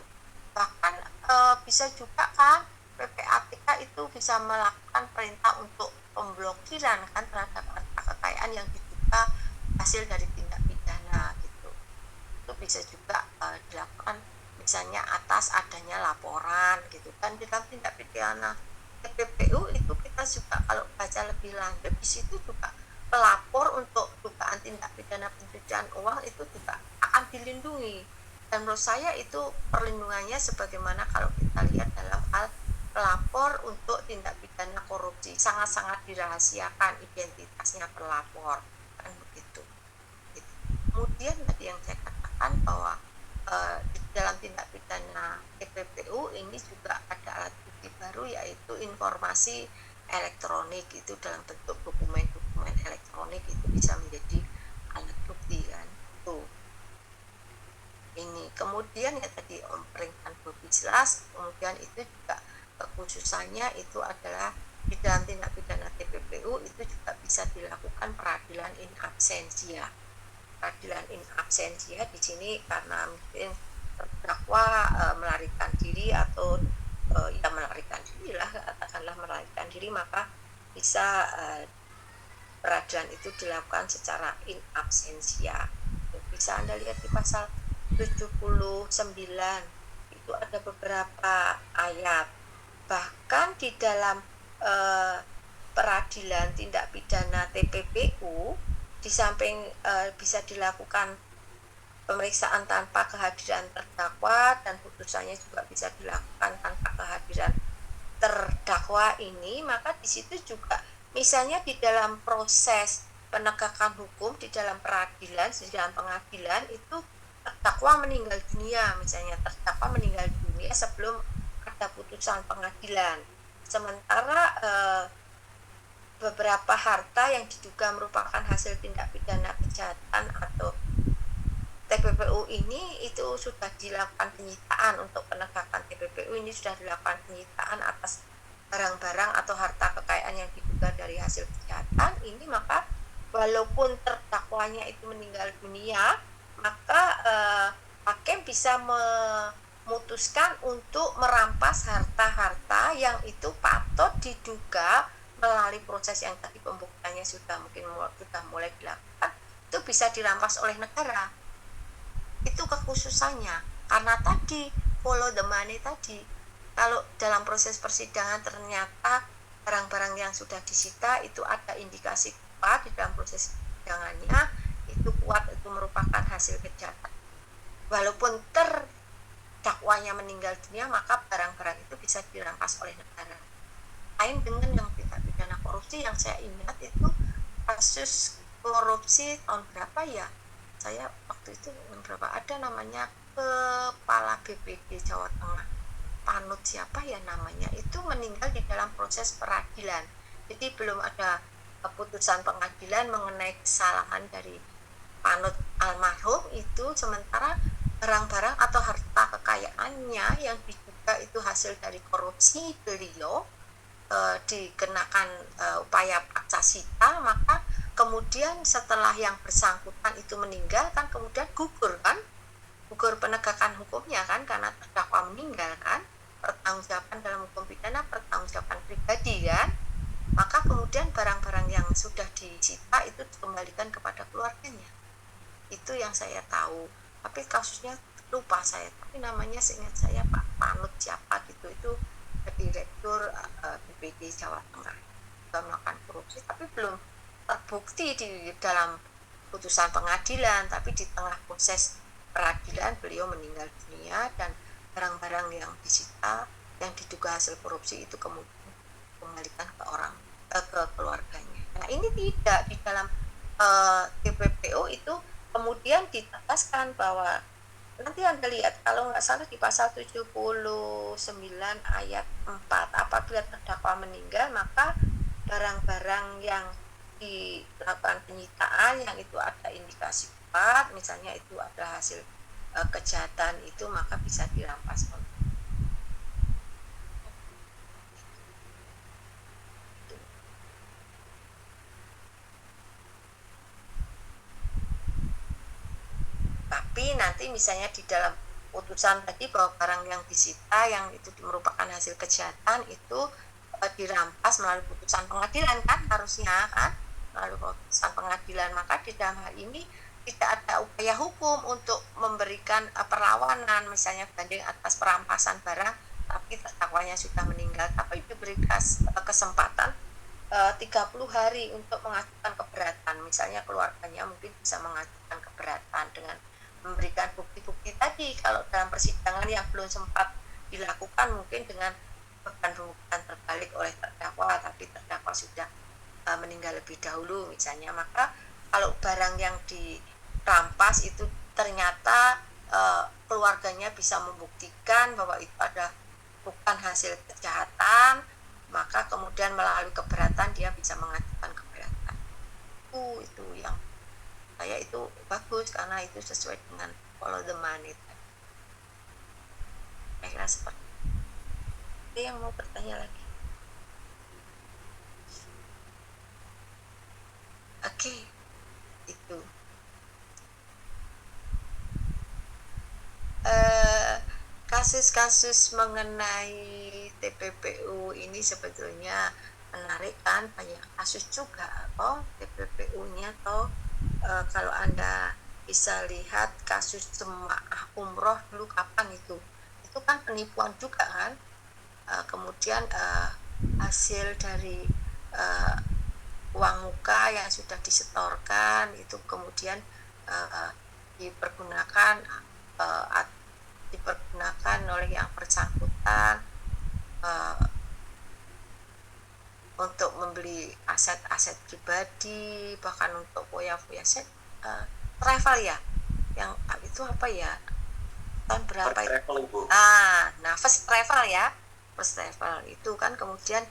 Bahkan bisa juga kan PPATK itu bisa melakukan perintah untuk pemblokiran kan terhadap harta kekayaan yang diduga hasil dari tindak pidana gitu. Itu bisa juga dilakukan misalnya atas adanya laporan gitu kan di dalam tindak pidana TPPU itu kita juga kalau baca lebih lanjut di situ juga pelapor untuk dugaan tindak pidana pencucian uang itu juga akan dilindungi, dan menurut saya itu perlindungannya sebagaimana kalau kita lihat dalam hal pelapor untuk tindak pidana korupsi sangat-sangat dirahasiakan identitasnya pelapor kan begitu. Kemudian tadi yang saya katakan bahwa di dalam tindak pidana TPPU ini juga ada alat bukti baru yaitu informasi elektronik, itu dalam bentuk dokumen-dokumen elektronik itu bisa menjadi alat bukti kan tuh. Ini kemudian ya tadi peringatan Bobislas, kemudian itu juga kekhususannya itu adalah di dalam tindak pidana TPPU itu juga bisa dilakukan peradilan in absentia. Peradilan in absentia di sini karena mungkin terdakwa melarikan diri atau ya melarikan diri lah, katakanlah melarikan diri, maka bisa peradilan itu dilakukan secara in absentia. Bisa Anda lihat di pasal 79 itu ada beberapa ayat, bahkan di dalam peradilan tindak pidana TPPU di samping bisa dilakukan pemeriksaan tanpa kehadiran terdakwa dan putusannya juga bisa dilakukan tanpa kehadiran terdakwa ini, maka di situ juga misalnya di dalam proses penegakan hukum di dalam peradilan, di dalam pengadilan itu terdakwa meninggal dunia, misalnya terdakwa meninggal dunia sebelum ada putusan pengadilan, sementara beberapa harta yang diduga merupakan hasil tindak pidana kejahatan atau TPPU ini itu sudah dilakukan penyitaan. Untuk penegakan TPPU ini sudah dilakukan penyitaan atas barang-barang atau harta kekayaan yang diduga dari hasil kejahatan ini, maka walaupun terdakwanya itu meninggal dunia, maka hakim bisa memutuskan untuk merampas harta-harta yang itu patut diduga melalui proses yang tadi pembuktiannya sudah mulai dilakukan, itu bisa dirampas oleh negara. Itu kekhususannya karena tadi follow the money tadi. Kalau dalam proses persidangan ternyata barang-barang yang sudah disita itu ada indikasi kuat di dalam proses persidangannya, itu kuat itu merupakan hasil kejahatan, walaupun terdakwanya meninggal dunia, maka barang-barang itu bisa dirampas oleh negara. Lain dengan yang tindak pidana korupsi yang saya ingat itu kasus korupsi tahun berapa ya, saya waktu itu berapa, ada namanya kepala BPD Jawa Tengah, Panut siapa ya namanya, itu meninggal di dalam proses peradilan. Jadi belum ada keputusan pengadilan mengenai kesalahan dari Panut almarhum itu, sementara barang-barang atau harta kekayaannya yang diduga itu hasil dari korupsi beliau dikenakan upaya paksa sita, maka kemudian setelah yang bersangkutan itu meninggal kan kemudian gugur penegakan hukumnya kan, karena terdakwa meninggal kan, pertanggungjawaban dalam hukum pidana pertanggungjawaban pribadi kan, maka kemudian barang-barang yang sudah disita itu dikembalikan kepada keluarganya. Itu yang saya tahu, tapi kasusnya lupa saya, tapi namanya seingat saya Pak Panut siapa gitu, itu direktur BPD Jawa Tengah, juga melakukan korupsi tapi belum terbukti di dalam putusan pengadilan, tapi di tengah proses peradilan beliau meninggal dunia dan barang-barang yang disita yang diduga hasil korupsi itu kemudian dikembalikan ke keluarganya. Nah ini tidak di dalam TPPU itu kemudian ditegaskan bahwa nanti Anda lihat kalau nggak salah di pasal 79 ayat 4, apabila terdakwa meninggal maka barang-barang yang dilakukan penyitaan yang itu ada indikasi kuat, misalnya itu ada hasil kejahatan itu, maka bisa dirampas. nanti misalnya di dalam putusan tadi bahwa barang yang disita yang itu merupakan hasil kejahatan itu dirampas melalui putusan pengadilan kan harusnya kan, melalui putusan pengadilan, maka di dalam hal ini tidak ada upaya hukum untuk memberikan perlawanan misalnya banding atas perampasan barang tapi terdakwanya sudah meninggal, tapi diberi kesempatan 30 hari untuk mengajukan keberatan. Misalnya keluarganya mungkin bisa mengajukan keberatan dengan memberikan bukti-bukti tadi. Kalau dalam persidangan yang belum sempat dilakukan mungkin dengan beban pembuktian terbalik oleh terdakwa, tapi terdakwa sudah meninggal lebih dahulu misalnya, maka kalau barang yang dirampas itu ternyata keluarganya bisa membuktikan bahwa itu ada bukan hasil kejahatan, maka kemudian melalui keberatan dia bisa mengajukan keberatan. Itu yang saya itu bagus karena itu sesuai dengan follow the money. Kira seperti itu. Ada yang mau bertanya lagi? Oke, itu. Kasus-kasus mengenai TPPU ini sebetulnya menarik kan, banyak kasus juga TPPU-nya kalau Anda bisa lihat kasus jemaah umroh dulu kapan itu kan penipuan juga kan, kemudian hasil dari uang muka yang sudah disetorkan itu kemudian dipergunakan oleh yang bersangkutan untuk membeli aset-aset pribadi, bahkan untuk foya-foya travel ya, yang itu apa ya, tahun berapa itu? Nah first travel ya, first travel itu kan kemudian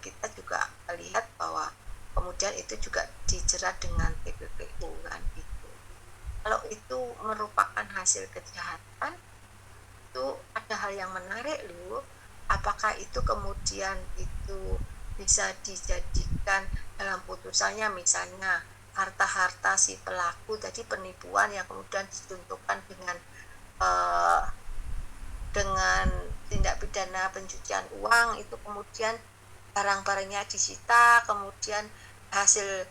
kita juga lihat bahwa kemudian itu juga dijerat dengan TPPU kan itu. Kalau itu merupakan hasil kejahatan, itu ada hal yang menarik loh. Apakah itu kemudian itu bisa dijadikan dalam putusannya misalnya harta-harta si pelaku tadi penipuan yang kemudian ditentukan dengan tindak pidana pencucian uang, itu kemudian barang-barangnya disita, kemudian hasil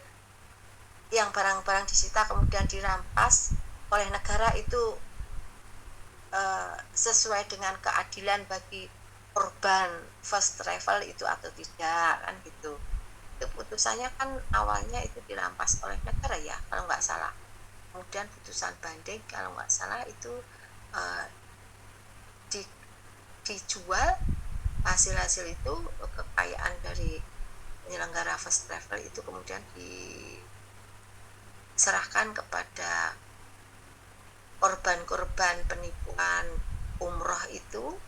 yang barang-barang disita kemudian dirampas oleh negara, itu sesuai dengan keadilan bagi korban first travel itu atau tidak kan gitu. Itu putusannya kan awalnya itu dirampas oleh negara ya kalau nggak salah, kemudian putusan banding kalau nggak salah itu dijual hasil-hasil itu, kekayaan dari penyelenggara first travel itu kemudian diserahkan kepada korban-korban penipuan umroh itu,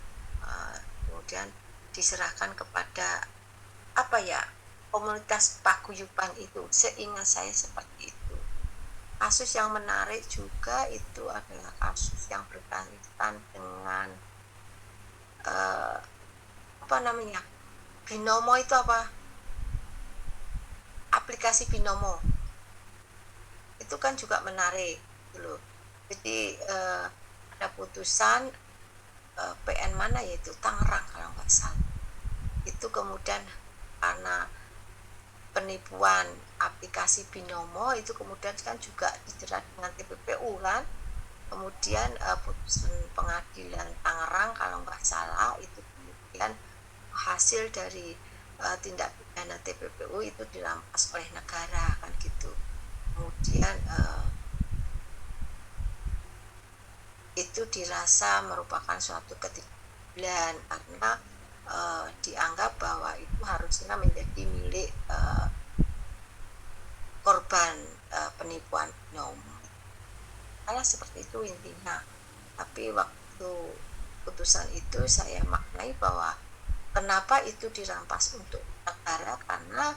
kemudian diserahkan kepada komunitas paguyuban itu, seingat saya seperti itu. Kasus yang menarik juga itu adalah kasus yang berkaitan dengan Binomo itu aplikasi Binomo itu kan juga menarik gitu. Jadi ada putusan PN mana yaitu Tangerang kalau nggak salah, itu kemudian karena penipuan aplikasi Binomo itu kemudian kan juga dijerat dengan TPPU kan, kemudian putusan pengadilan Tangerang kalau nggak salah itu kemudian hasil dari tindak pidana TPPU itu dirampas oleh negara kan gitu. Kemudian itu dirasa merupakan suatu ketidakadilan karena dianggap bahwa itu harusnya menjadi milik korban penipuan Binomo. Salah seperti itu intinya. Tapi waktu putusan itu saya maknai bahwa kenapa itu dirampas untuk negara, karena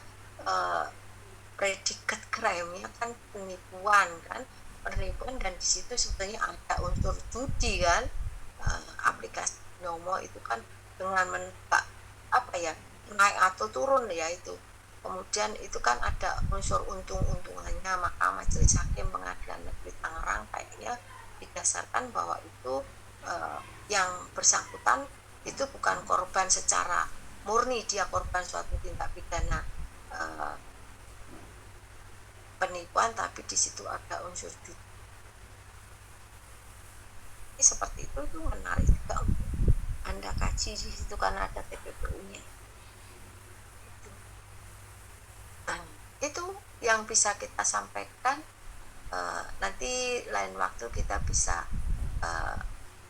predikat crime-nya kan penipuan dan di situ sebetulnya ada unsur judi kan. Aplikasi Binomo itu kan dengan menebak naik atau turun ya itu, kemudian itu kan ada unsur untung-untungannya, maka Majelis Hakim Pengadilan Negeri Tangerang kayaknya didasarkan bahwa itu yang bersangkutan itu bukan korban secara murni, dia korban suatu tindak pidana penipuan, tapi di situ ada unsur seperti itu menarik juga untuk Anda kaji di situ karena ada TPPU-nya. Nah, itu yang bisa kita sampaikan. Nanti lain waktu kita bisa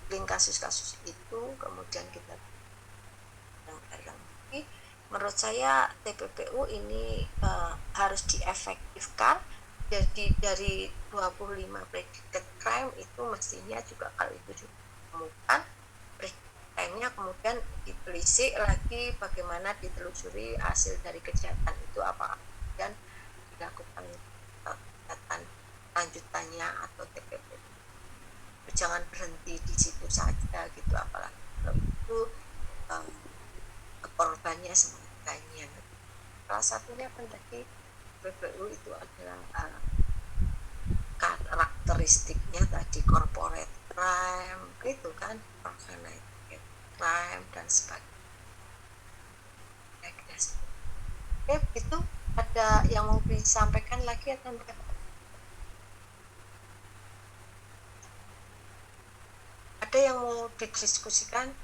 link kasus-kasus itu, kemudian kita lagi. Menurut saya TPPU ini harus diefektifkan. Jadi dari 25 predicate crime itu mestinya juga kalau itu ditemukan crime-nya kemudian ditelisik lagi bagaimana ditelusuri hasil dari kejahatan itu apa dan dilakukan kejahatan lanjutannya atau TPPU. Jangan berhenti di situ saja gitu, apalagi kalau itu korbannya semuanya. Salah satunya kan tadi PPU itu adalah karakteristiknya tadi corporate crime gitu kan, organized crime dan sebagainya. Oke, itu ada yang mau disampaikan lagi atau enggak? Ada yang mau didiskusikan?